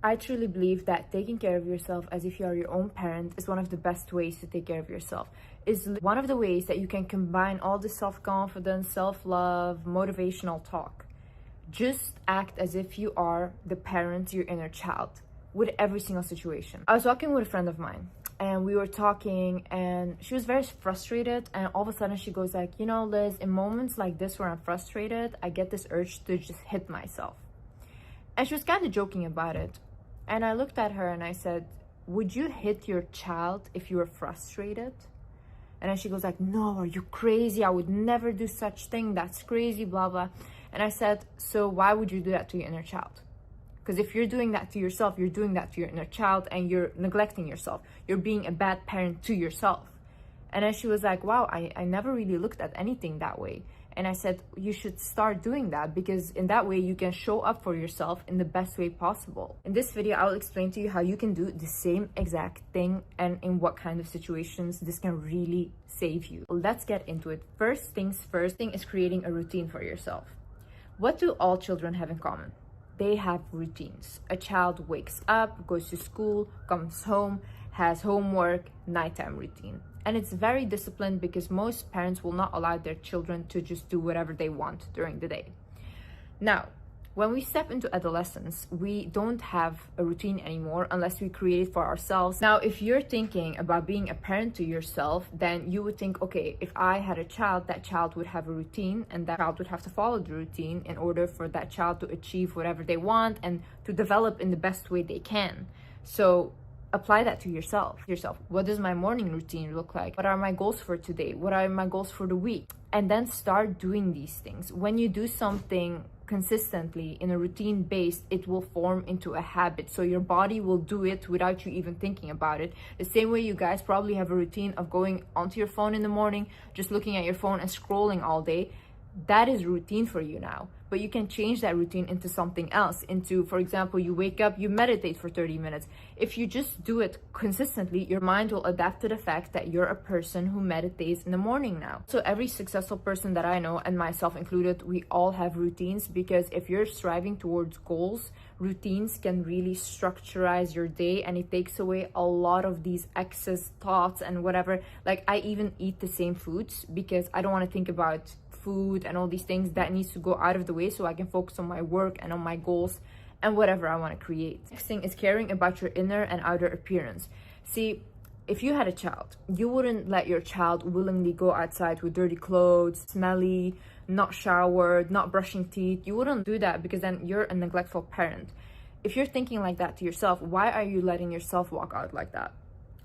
I truly believe that taking care of yourself as if you are your own parent is one of the best ways to take care of yourself. Is one of the ways that you can combine all the self-confidence, self-love, motivational talk. Just act as if you are the parent to your inner child with every single situation. I was walking with a friend of mine and we were talking and she was very frustrated, and all of a sudden she goes like, you know, Liz, in moments like this where I'm frustrated, I get this urge to just hit myself. And she was kind of joking about it. And I looked at her and I said, would you hit your child if you were frustrated? And then she goes like, no, are you crazy? I would never do such thing. That's crazy, blah, blah. And I said, so why would you do that to your inner child? Because if you're doing that to yourself, you're doing that to your inner child and you're neglecting yourself. You're being a bad parent to yourself. And then she was like, wow, I never really looked at anything that way. And I said, you should start doing that, because in that way you can show up for yourself in the best way possible. In this video, I will explain to you how you can do the same exact thing and in what kind of situations this can really save you. Let's get into it. First things first thing is creating a routine for yourself. What do all children have in common? They have routines. A child wakes up, goes to school, comes home, has homework, nighttime routine. And it's very disciplined because most parents will not allow their children to just do whatever they want during the day. Now, when we step into adolescence, we don't have a routine anymore unless we create it for ourselves. Now, if you're thinking about being a parent to yourself, then you would think, okay, if I had a child, that child would have a routine and that child would have to follow the routine in order for that child to achieve whatever they want and to develop in the best way they can. So apply that to yourself. What does my morning routine look like? What are my goals for today? What are my goals for the week? And then start doing these things. When you do something consistently in a routine based, it will form into a habit. So your body will do it without you even thinking about it. The same way you guys probably have a routine of going onto your phone in the morning, just looking at your phone and scrolling all day. That is routine for you now. But you can change that routine into something else. Into, for example, you wake up, you meditate for 30 minutes. If you just do it consistently, your mind will adapt to the fact that you're a person who meditates in the morning now. So every successful person that I know, and myself included, we all have routines, because if you're striving towards goals, routines can really structurize your day, and it takes away a lot of these excess thoughts and whatever. Like, I even eat the same foods because I don't want to think about food and all these things. That needs to go out of the way so I can focus on my work and on my goals and whatever I want to create. Next thing is caring about your inner and outer appearance. See, if you had a child, you wouldn't let your child willingly go outside with dirty clothes, smelly, not showered, not brushing teeth. You wouldn't do that, because then you're a neglectful parent. If you're thinking like that to yourself, why are you letting yourself walk out like that?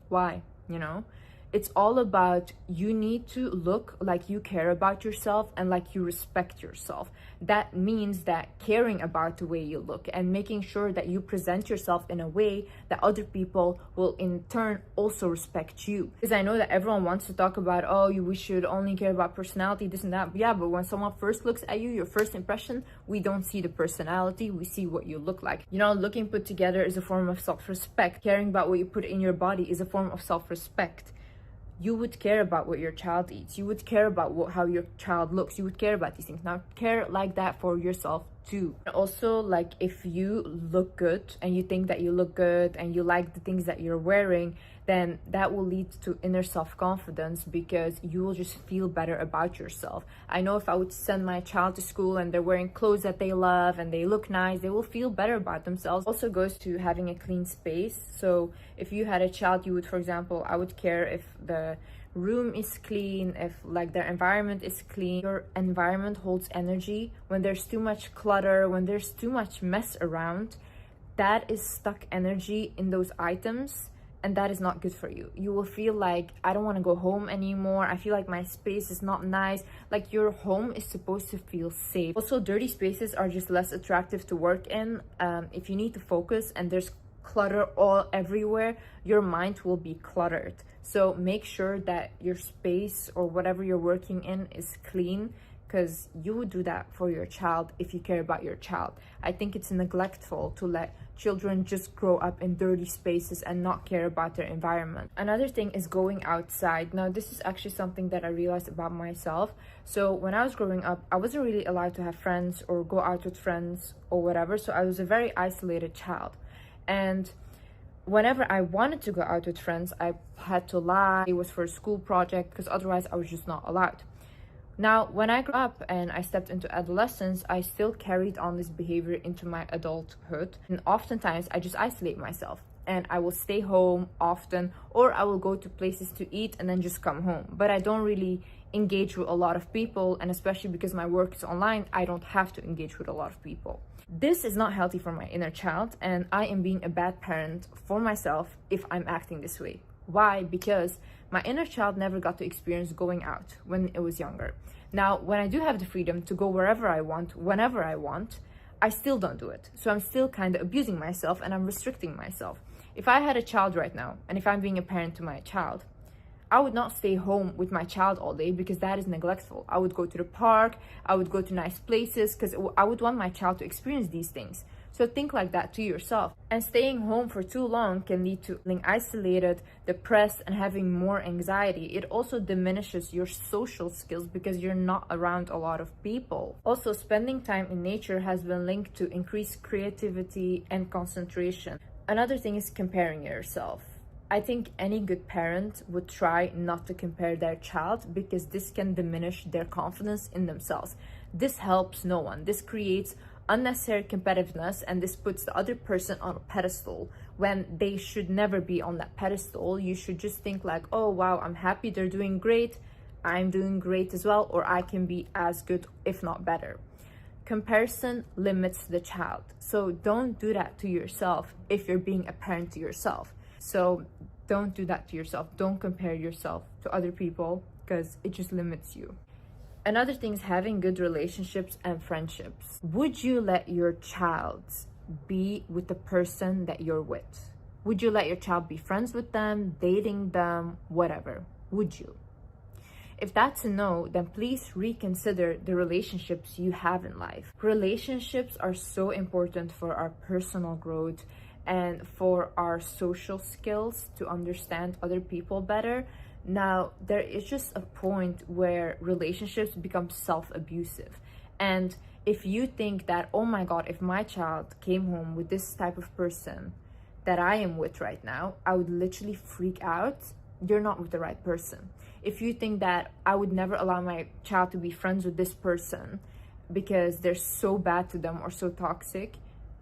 Why? You know? It's all about, you need to look like you care about yourself and like you respect yourself. That means that caring about the way you look and making sure that you present yourself in a way that other people will in turn also respect you. Because I know that everyone wants to talk about, oh, we should only care about personality, this and that. Yeah, but when someone first looks at you, your first impression, we don't see the personality, we see what you look like. You know, looking put together is a form of self-respect. Caring about what you put in your body is a form of self-respect. You would care about what your child eats. You would care about how your child looks. You would care about these things. Now, care like that for yourself too. And also, like, if you look good and you think that you look good and you like the things that you're wearing, then that will lead to inner self-confidence, because you will just feel better about yourself. I know if I would send my child to school and they're wearing clothes that they love and they look nice, they will feel better about themselves. Also goes to having a clean space. So if you had a child, you would, for example, I would care if the room is clean, if like their environment is clean. Your environment holds energy. When there's too much clutter, when there's too much mess around, that is stuck energy in those items, and that is not good for you. You will feel like, I don't want to go home anymore. I feel like my space is not nice. Like, your home is supposed to feel safe. Also, dirty spaces are just less attractive to work in. If you need to focus and there's clutter all everywhere, your mind will be cluttered. So make sure that your space or whatever you're working in is clean, because you would do that for your child if you care about your child. I think it's neglectful to let children just grow up in dirty spaces and not care about their environment. Another thing is going outside. Now, this is actually something that I realized about myself. So when I was growing up, I wasn't really allowed to have friends or go out with friends or whatever. So I was a very isolated child. And whenever I wanted to go out with friends, I had to lie it was for a school project, because otherwise I was just not allowed. Now, when I grew up and I stepped into adolescence, I still carried on this behavior into my adulthood. And oftentimes I just isolate myself and I will stay home often, or I will go to places to eat and then just come home. But I don't really engage with a lot of people, and especially because my work is online, I don't have to engage with a lot of people. This is not healthy for my inner child, and I am being a bad parent for myself if I'm acting this way. Why? Because my inner child never got to experience going out when it was younger. Now, when I do have the freedom to go wherever I want, whenever I want, I still don't do it. So I'm still kind of abusing myself and I'm restricting myself. If I had a child right now, and if I'm being a parent to my child, I would not stay home with my child all day, because that is neglectful. I would go to the park, I would go to nice places, because I would want my child to experience these things. So think like that to yourself. And staying home for too long can lead to being isolated, depressed, and having more anxiety. It also diminishes your social skills because you're not around a lot of people. Also, spending time in nature has been linked to increased creativity and concentration. Another thing is comparing yourself. I think any good parent would try not to compare their child, because this can diminish their confidence in themselves. This helps no one. This creates unnecessary competitiveness, and this puts the other person on a pedestal when they should never be on that pedestal. You should just think like, oh wow, I'm happy they're doing great, I'm doing great as well, or I can be as good if not better. Comparison limits the child, so don't do that to yourself if you're being a parent to yourself. So don't do that to yourself. Don't compare yourself to other people, because it just limits you. Another thing is having good relationships and friendships. Would you let your child be with the person that you're with? Would you let your child be friends with them, dating them, whatever? Would you? If that's a no, then please reconsider the relationships you have in life. Relationships are so important for our personal growth and for our social skills to understand other people better. Now, there is just a point where relationships become self-abusive. And if you think that, oh my God, if my child came home with this type of person that I am with right now, I would literally freak out. You're not with the right person. If you think that I would never allow my child to be friends with this person because they're so bad to them or so toxic,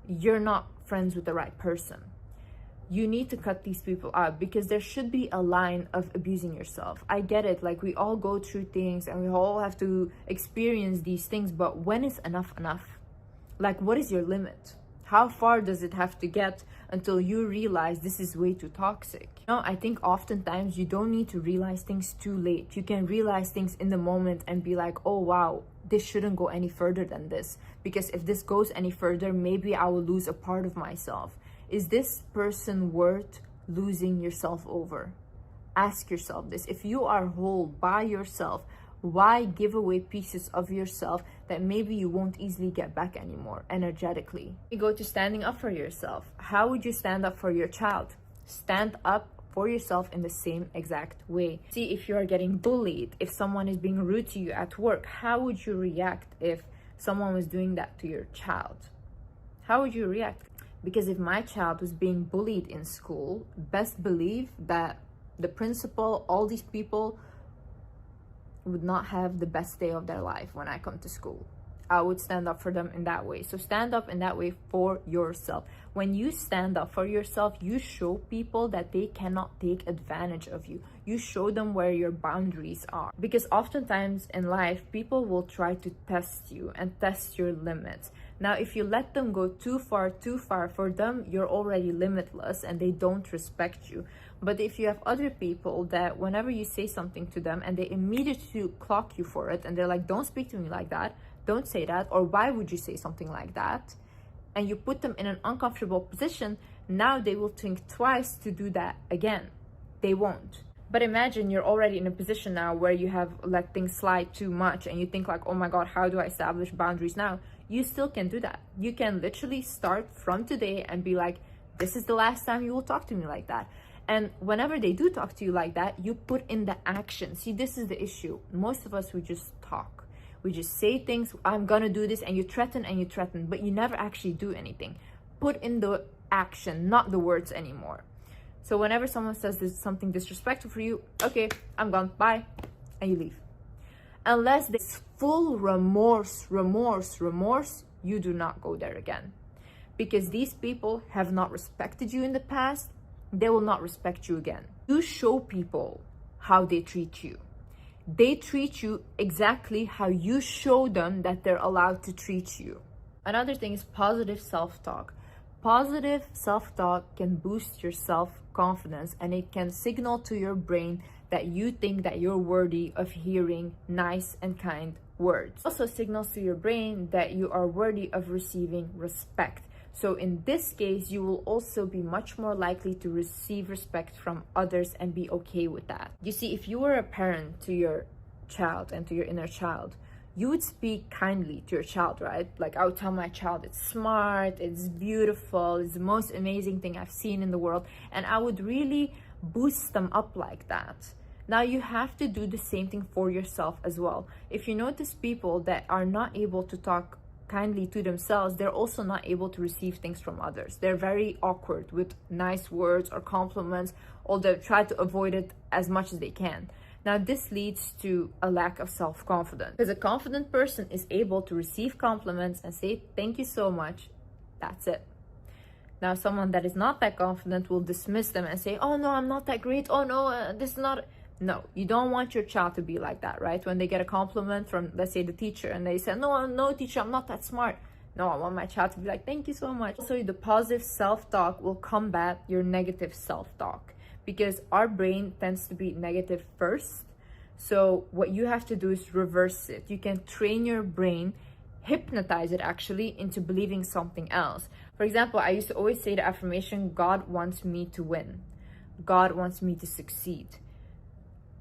you're not friends with the right person. You need to cut these people out, because there should be a line of abusing yourself. I get it, like we all go through things and we all have to experience these things, but when is enough enough? Like, what is your limit? How far does it have to get until you realize this is way too toxic? You know, I think oftentimes you don't need to realize things too late. You can realize things in the moment and be like, oh wow, this shouldn't go any further than this, because if this goes any further, maybe I will lose a part of myself. Is this person worth losing yourself over? Ask yourself this. If you are whole by yourself, why give away pieces of yourself that maybe you won't easily get back anymore energetically? You go to standing up for yourself. How would you stand up for your child? Stand up for yourself in the same exact way. See, if you are getting bullied, if someone is being rude to you at work, how would you react if someone was doing that to your child? How would you react? Because if my child was being bullied in school, best believe that the principal, all these people would not have the best day of their life when I come to school. I would stand up for them in that way. So stand up in that way for yourself. When you stand up for yourself, you show people that they cannot take advantage of you. You show them where your boundaries are. Because oftentimes in life, people will try to test you and test your limits. Now, if you let them go too far, for them, you're already limitless and they don't respect you. But if you have other people that whenever you say something to them and they immediately clock you for it and they're like, don't speak to me like that, don't say that, or why would you say something like that? And you put them in an uncomfortable position, now they will think twice to do that again. They won't. But imagine you're already in a position now where you have let things slide too much and you think like, oh my God, how do I establish boundaries now? You still can do that. You can literally start from today and be like, this is the last time you will talk to me like that. And whenever they do talk to you like that, you put in the action. See, this is the issue. Most of us, we just talk. We just say things, I'm gonna do this, and you threaten, but you never actually do anything. Put in the action, not the words anymore. So whenever someone says this something disrespectful for you, okay, I'm gone, bye, and you leave. Unless there's full remorse, you do not go there again. Because these people have not respected you in the past, they will not respect you again. You show people how they treat you. They treat you exactly how you show them that they're allowed to treat you. Another thing is positive self-talk. Positive self-talk can boost your self-confidence, and it can signal to your brain that you think that you're worthy of hearing nice and kind words. It also signals to your brain that you are worthy of receiving respect. So in this case, you will also be much more likely to receive respect from others and be okay with that. You see, if you were a parent to your child and to your inner child, you would speak kindly to your child, right? Like, I would tell my child, it's smart, it's beautiful, it's the most amazing thing I've seen in the world. And I would really boost them up like that. Now you have to do the same thing for yourself as well. If you notice people that are not able to talk kindly to themselves, they're also not able to receive things from others. They're very awkward with nice words or compliments, or they try to avoid it as much as they can. Now this leads to a lack of self-confidence, because a confident person is able to receive compliments and say thank you so much. That's it. Now someone that is not that confident will dismiss them and say, oh no, I'm not that great, oh no, this is not. No, you don't want your child to be like that, right? When they get a compliment from, let's say, the teacher, and they say, no, teacher, I'm not that smart. No, I want my child to be like, thank you so much. So the positive self-talk will combat your negative self-talk, because our brain tends to be negative first. So what you have to do is reverse it. You can train your brain, hypnotize it actually, into believing something else. For example, I used to always say the affirmation, God wants me to win. God wants me to succeed.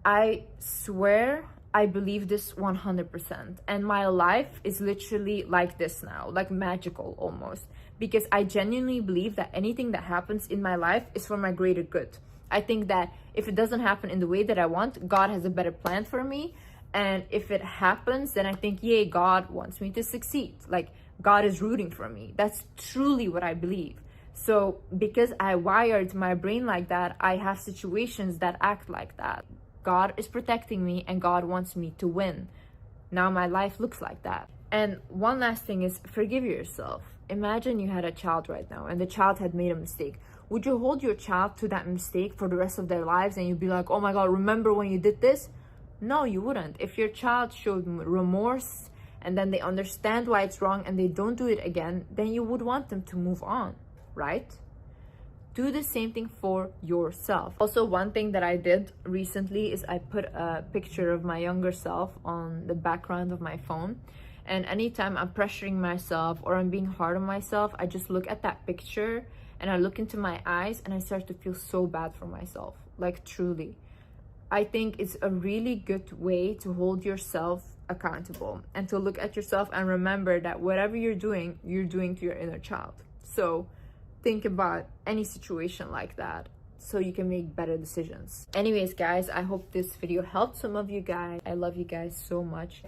I swear I believe this 100%, and my life is literally like this now, like magical almost, because I genuinely believe that anything that happens in my life is for my greater good. I think that if it doesn't happen in the way that I want, God has a better plan for me, and if it happens, then I think, yay, God wants me to succeed, like God is rooting for me. That's truly what I believe. So because I wired my brain like that, I have situations that act like that. God is protecting me and God wants me to win. Now my life looks like that. And one last thing is, forgive yourself. Imagine you had a child right now and the child had made a mistake. Would you hold your child to that mistake for the rest of their lives and you'd be like, oh my God, remember when you did this? No, you wouldn't. If your child showed remorse and then they understand why it's wrong and they don't do it again, then you would want them to move on, right? Do the same thing for yourself. Also, one thing that I did recently is I put a picture of my younger self on the background of my phone. And anytime I'm pressuring myself or I'm being hard on myself, I just look at that picture and I look into my eyes and I start to feel so bad for myself. Like, truly. I think it's a really good way to hold yourself accountable and to look at yourself and remember that whatever you're doing to your inner child. So think about any situation like that so you can make better decisions. Anyways, guys, I hope this video helped some of you guys. I love you guys so much.